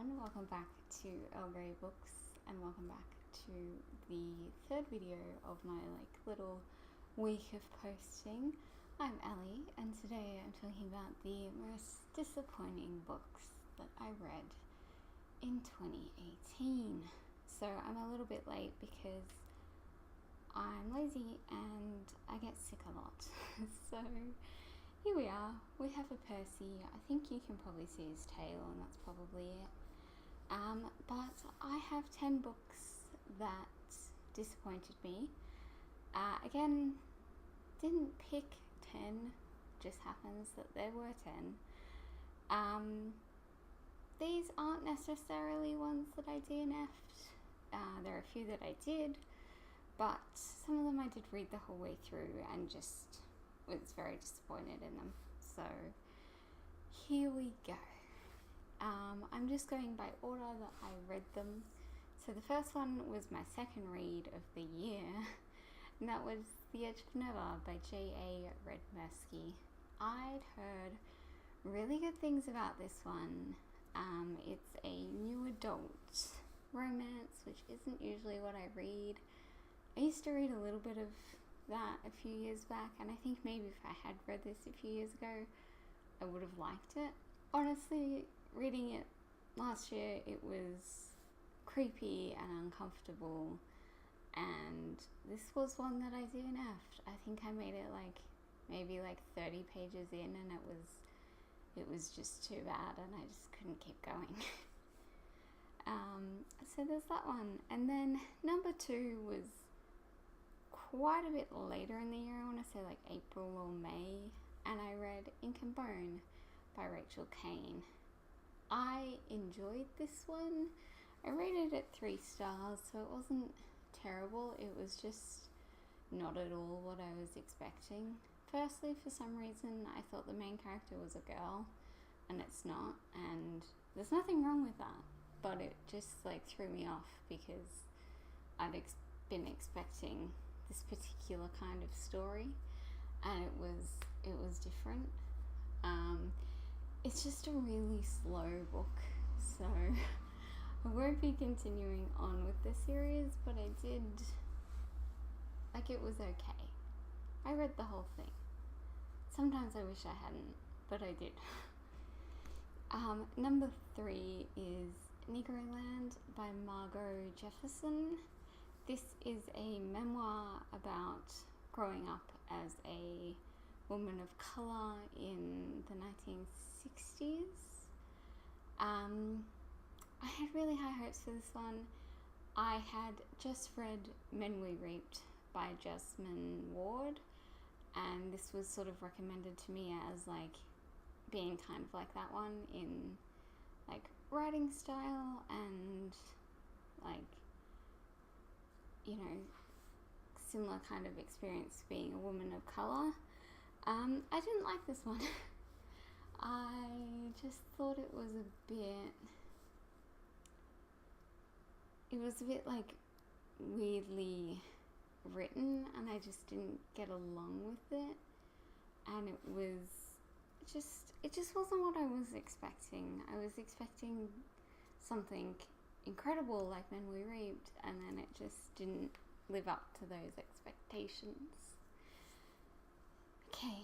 everyone, welcome back to Earl Grey Books and welcome back to the third video of my little week of posting. I'm Ellie and today I'm talking about the most disappointing books that I read in 2018. So I'm a little bit late because I'm lazy and I get sick a lot. So here we are. We have a Percy. I think you can probably see his tail and that's probably it. But I have 10 books that disappointed me. Again, didn't pick 10. Just happens that there were 10. These aren't necessarily ones that I DNF'd. There are a few that I did, but some of them I did read the whole way through and just was very disappointed in them. So here we go. I'm just going by order that I read them. So the first one was my second read of the year, and that was The Edge of Never by J.A. Redmersky. I'd heard really good things about this one. It's a new adult romance, which isn't usually what I read. I used to read a little bit of that a few years back, and I think maybe if I had read this a few years ago I would have liked it. Honestly, reading it last year, it was creepy and uncomfortable, and this was one that I DNF'd. I think I made it maybe 30 pages in and it was just too bad and I just couldn't keep going. So there's that one. And then number 2 was quite a bit later in the year. I want to say April or May, and I read Ink and Bone by Rachel Caine. I enjoyed this one. I rated it 3 stars, so it wasn't terrible. It was just not at all what I was expecting. Firstly, for some reason I thought the main character was a girl, and it's not, and there's nothing wrong with that, but it just threw me off because I'd been expecting this particular kind of story, and it was different. It's just a really slow book, so I won't be continuing on with the series, but I did, it was okay. I read the whole thing. Sometimes I wish I hadn't, but I did. Number 3 is Negroland by Margot Jefferson. This is a memoir about growing up as a woman of colour in the 1960s. I had really high hopes for this one. I had just read Men We Reaped by Jasmine Ward, and this was sort of recommended to me as being kind of like that one in writing style and similar kind of experience being a woman of colour. I didn't like this one. I just thought it was a bit weirdly written, and I just didn't get along with it, and it just wasn't what I was expecting. I was expecting something incredible like Men We Reaped, and then it just didn't live up to those expectations. Okay,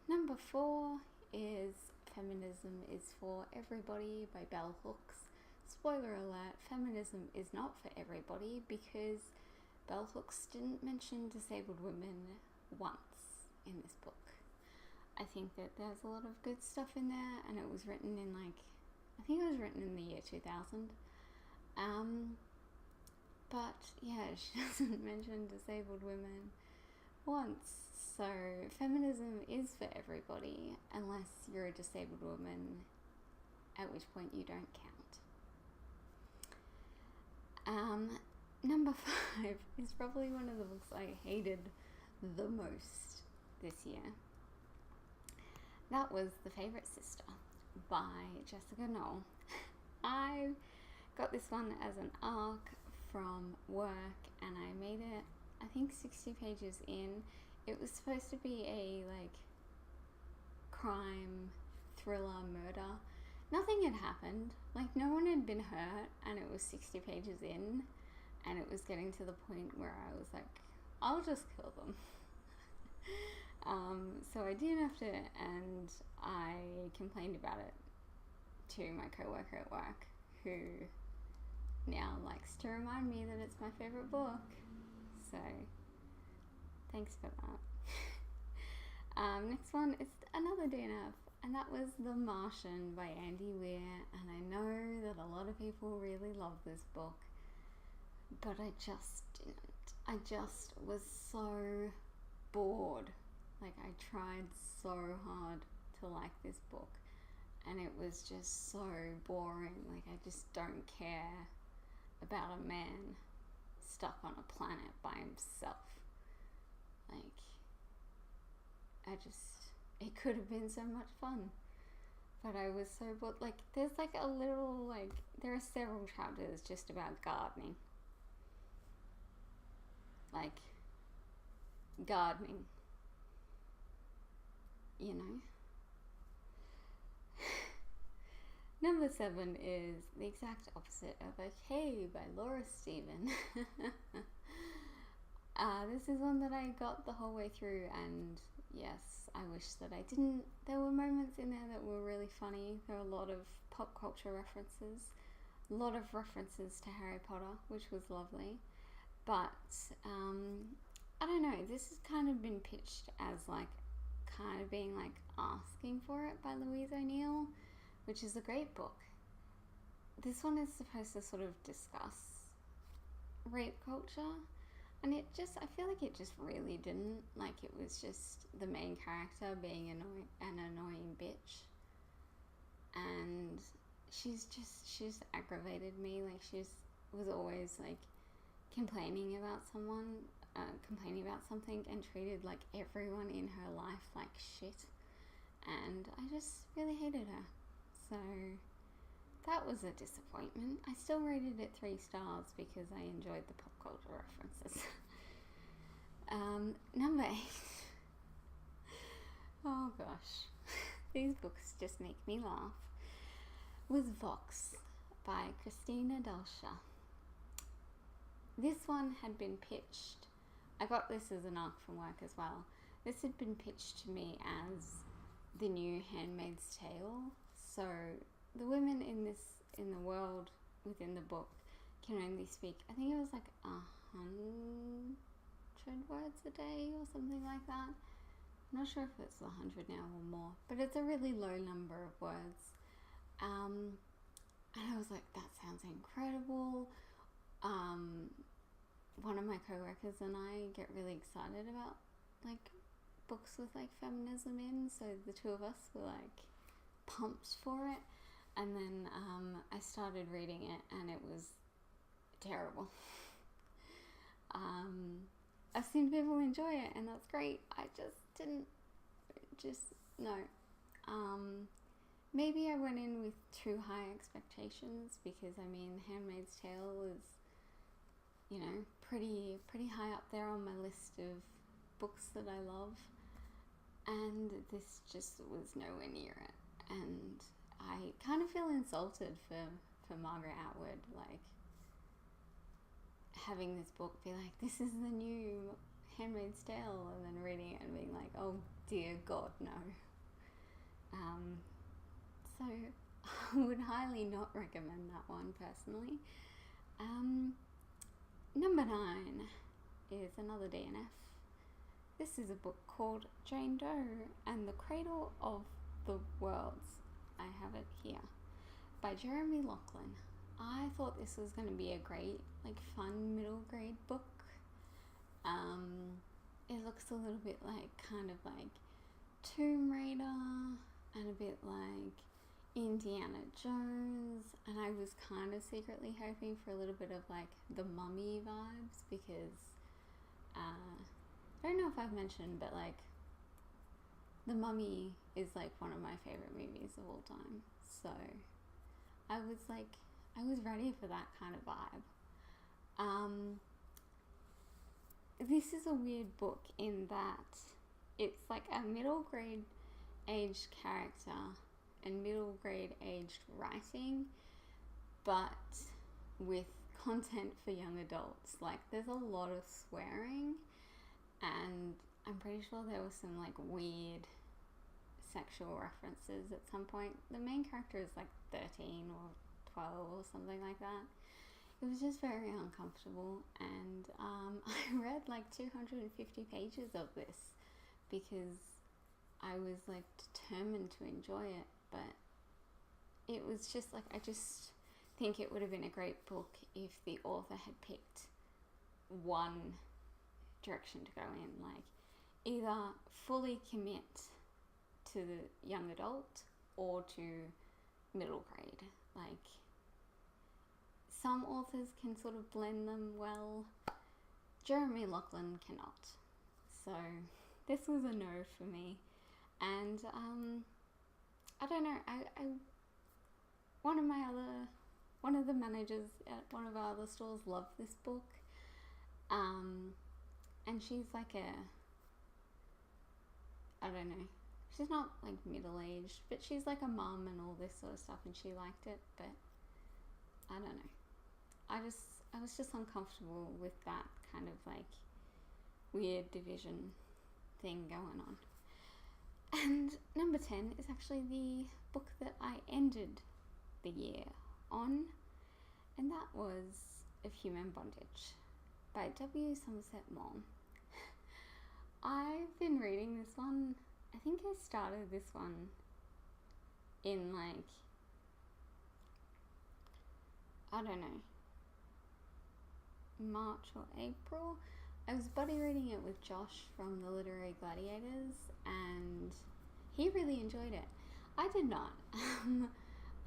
number 4 is Feminism is for Everybody by Bell Hooks. Spoiler alert, feminism is not for everybody because Bell Hooks didn't mention disabled women once in this book. I think that there's a lot of good stuff in there, and it was written in I think it was written in the year 2000. But yeah, she doesn't mention disabled women once. So feminism is for everybody unless you're a disabled woman, at which point you don't count. Number 5 is probably one of the books I hated the most this year. That was The Favourite Sister by Jessica Knoll. I got this one as an ARC from work, and I made it, I think, 60 pages in. It was supposed to be a crime thriller murder nothing had happened. Like, no one had been hurt, and it was 60 pages in, and it was getting to the point where I was like, I'll just kill them. So I DNF'd it, and I complained about it to my coworker at work, who now likes to remind me that it's my favourite book. So, thanks for that. Next one is another DNF, and that was The Martian by Andy Weir, and I know that a lot of people really love this book, but I just didn't. I just was so bored. Like, I tried so hard to like this book, and it was just so boring. Like, I just don't care about a man stuck on a planet by himself. Like, it could have been so much fun, but I was so bored. Like, there's like a little, like, there are several chapters just about gardening. Like, gardening, you know. Number 7 is the exact opposite of Okay by Laura Stephen. This is one that I got the whole way through, and yes, I wish that I didn't. There were moments in there that were really funny. There were a lot of pop culture references, a lot of references to Harry Potter, which was lovely. But I don't know, this has kind of been pitched as like kind of being like asking for it by Louise O'Neill, which is a great book. This one is supposed to sort of discuss rape culture, and I feel like it just really didn't. Like, it was just the main character being an annoying bitch, and she's aggravated me. Like, she was always like complaining about something, and treated like everyone in her life like shit, and I just really hated her. So that was a disappointment. I still rated it 3 stars because I enjoyed the pop culture references. Number 8. Oh gosh, these books just make me laugh. Was Vox by Christina Dalsha. This one had been pitched. I got this as an ARC from work as well. This had been pitched to me as the new Handmaid's Tale. So the women in the world within the book can only speak, I think it was like 100 words a day or something like that. I'm not sure if it's 100 now or more, but it's a really low number of words. And I was like, that sounds incredible. One of my coworkers and I get really excited about like books with like feminism in, so the two of us were like pumped for it, and then I started reading it and it was terrible. I've seen people enjoy it, and that's great. I no. Maybe I went in with too high expectations, because I mean, Handmaid's Tale is, you know, pretty high up there on my list of books that I love, and this just was nowhere near it. And I kind of feel insulted for Margaret Atwood, like, having this book be like, this is the new Handmaid's Tale, and then reading it and being like, oh dear God, no. So I would highly not recommend that one personally. Number 9 is another DNF. This is a book called Jane Doe and the Cradle of the Worlds. I have it here, by Jeremy Laughlin. I thought this was going to be a great, like, fun middle grade book. It looks a little bit like, kind of like Tomb Raider, and a bit like Indiana Jones, and I was kind of secretly hoping for a little bit of like the Mummy vibes, because I don't know if I've mentioned, but like the Mummy is like one of my favorite movies of all time, so I was ready for that kind of vibe. This is a weird book in that it's like a middle grade age character. and middle grade aged writing, but with content for young adults. Like, there's a lot of swearing, and I'm pretty sure there was some like weird sexual references at some point. The main character is like 13 or 12 or something like that. It was just very uncomfortable, and I read like 250 pages of this because I was like determined to enjoy it, but it was just like, I just think it would have been a great book if the author had picked one direction to go in, like either fully commit to the young adult or to middle grade. Like, some authors can sort of blend them well. Jeremy Laughlin cannot. So this was a no for me. And I don't know, I one of the managers at one of our other stores loved this book. And she's like I don't know, she's not like middle-aged, but she's like a mum and all this sort of stuff, and she liked it, but I don't know. I was just uncomfortable with that kind of like weird division thing going on. And number 10 is actually the book that I ended the year on, and that was Of Human Bondage by W. Somerset Maugham. I've been reading this one. I think I started this one in like, I don't know, March or April. I was buddy reading it with Josh from the Literary Gladiators, and he really enjoyed it. I did not.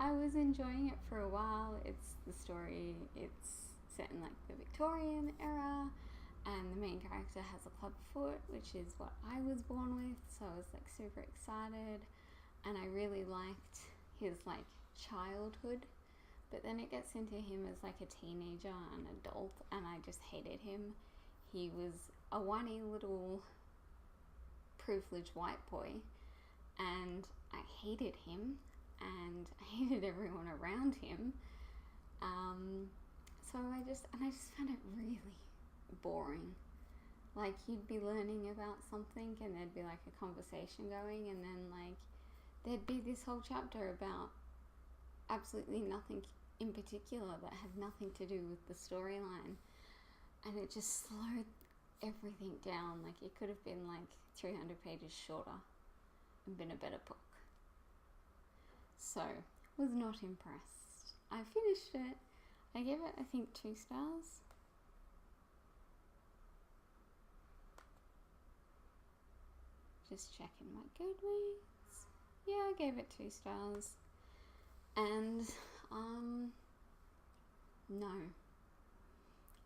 I was enjoying it for a while. It's the story, it's set in like the Victorian era, and the main character has a club foot, which is what I was born with, so I was like super excited, and I really liked his like childhood. But then it gets into him as like a teenager and adult, and I just hated him. He was a whiny little privileged white boy, and I hated him, and I hated everyone around him. So I just found it really boring. Like, you'd be learning about something, and there'd be like a conversation going, and then like there'd be this whole chapter about absolutely nothing in particular that had nothing to do with the storyline, and it just slowed everything down. Like, it could have been like 300 pages shorter and been a better book. So, was not impressed. I finished it. I gave it, I think, 2 stars. Just checking my Goodreads. Yeah, I gave it 2 stars. And, no.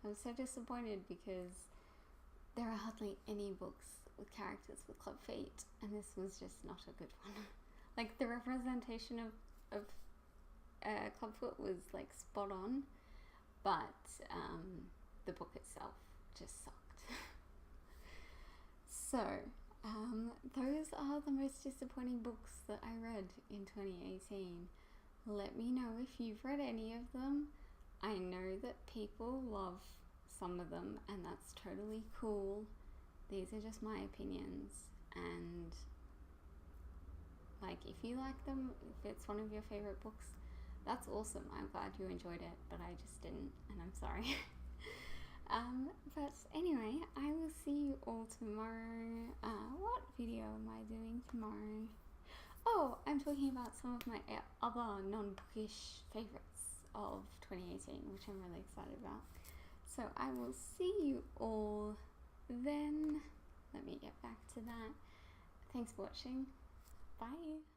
I was so disappointed because there are hardly any books with characters with club feet, and this was just not a good one. Like, the representation of Clubfoot was like spot on, but the book itself just sucked. So, those are the most disappointing books that I read in 2018. Let me know if you've read any of them. I know that people love some of them, and that's totally cool. These are just my opinions, and like, if you like them, if it's one of your favorite books, that's awesome. I'm glad you enjoyed it, but I just didn't, and I'm sorry. But anyway, I will see you all tomorrow. What video am I doing tomorrow? Oh, I'm talking about some of my other non-bookish favorites of 2018, which I'm really excited about. So I will see you all then. Let me get back to that. Thanks for watching. Bye.